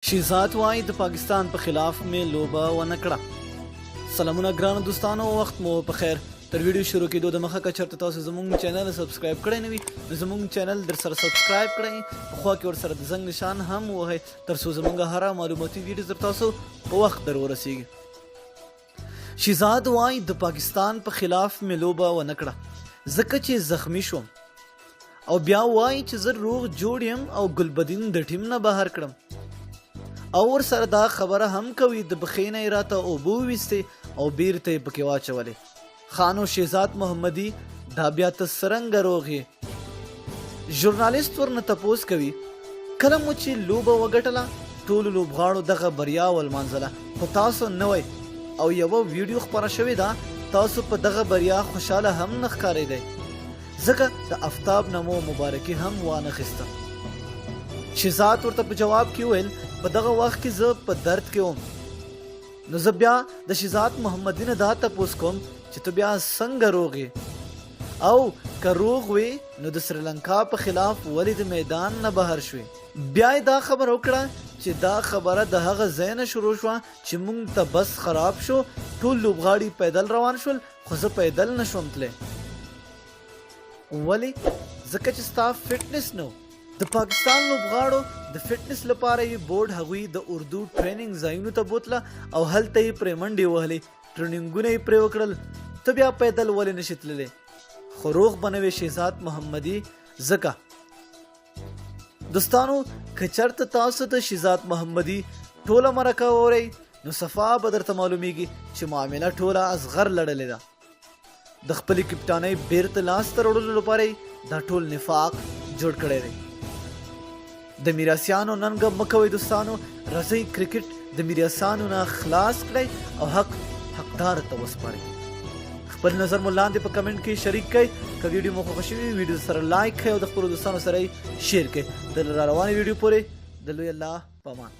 شهزاد وایي د پاکستان په خلاف مې لوبه ونه کړه. سلامونه ګرانو دوستانو، وخت مو په خیر. تر ویډیو شروع کېدو د مخه که چېرته تاسو زموږ چینل سبسکرایب کړی نه وي نو زموږ چینل در سره سبسکرایب کړئ، په خوا کې ورسره د زنګ نشان هم ووهئ تر څو زموږ هره معلوماتي ویډیو در تاسو په وخت در ورسیږي. شهزاد وایي د پاکستان په خلاف مې لوبه ونه کړه ځکه چې زخمی شوم، او بیا وایي چې زه روغ جوړ یم او ګلبدین د ټیم نه بهر کړم، او ورسره دا خبره هم کوي د بخۍ نه یې راته اوبه وویستې او بیرته یې پکې واچولې. خانو شهزاد محمدي دا بیا ته څرنګه روغ یې؟ ژورنالیست ورنه تپوس کوي کله مو چې لوبه وګټله ټولو لوبغاړو دغه بریا ولمانځله، خو تاسو نه وئ او یوه ویډیو خپره شوې ده، تاسو په دغه بریا خوشحاله هم نه ښکارېدئ ځکه د افتاب نه مو مبارکي هم وانخیسته. شهزاد ورته په جواب کې وویل په دغه وخت کې زه په درد کې وم. نو زه بیا د شهزاد محمدي نه دا تپوس کوم چې ته بیا څنګه روغ یې، او که روغ وې نو د سریلانکا په خلاف ولې د میدان نه بهر شوې؟ بیا یې دا خبره وکړه چې دا خبره د هغه ځای نه شروع شوه چې موږ ته بس خراب شو، ټول لوبغاړي پیدل روان شول خو زه پیدل نشوم تللی. ولې؟ ځکه چې ستا فټنس نه و. د پاکستان لوبغاړو د فټنس لپاره یې بورډ هغوی د اردو ټریننګ ځایونو ته بوتله او هلته یې پرې منډې وهلې، ټریننګونه یې پرې وکړل. ته بیا پیدل ولې نشې تللی؟ خو روغ به نه وې شهزاد محمدي ځکه. دوستانو که چېرته تاسو د شهزاد محمدي ټوله مرکه واورئ نو صفا به درته معلومیږي چې معامله ټوله اصغر لړلې ده. د خپلې کپټانۍ بیرته لاسته راوړلو لپاره یې دا ټول نفاق جوړ کړی دی. د میراثیانو ننګه مه کوئ دوستانو، راځئ کرکټ د میراثیانو نه خلاص کړئ او حقدار ته وسپارئ. خپل نظر مو لاندې په کمنټ کې شریک کړئ. که ویډیو مو خوښه شوي ویډیو سره لایک کړئ او د خپلو دوستانو سره یې شیر کړئ. د روانې ویډیو پورې د لوی الله په امان.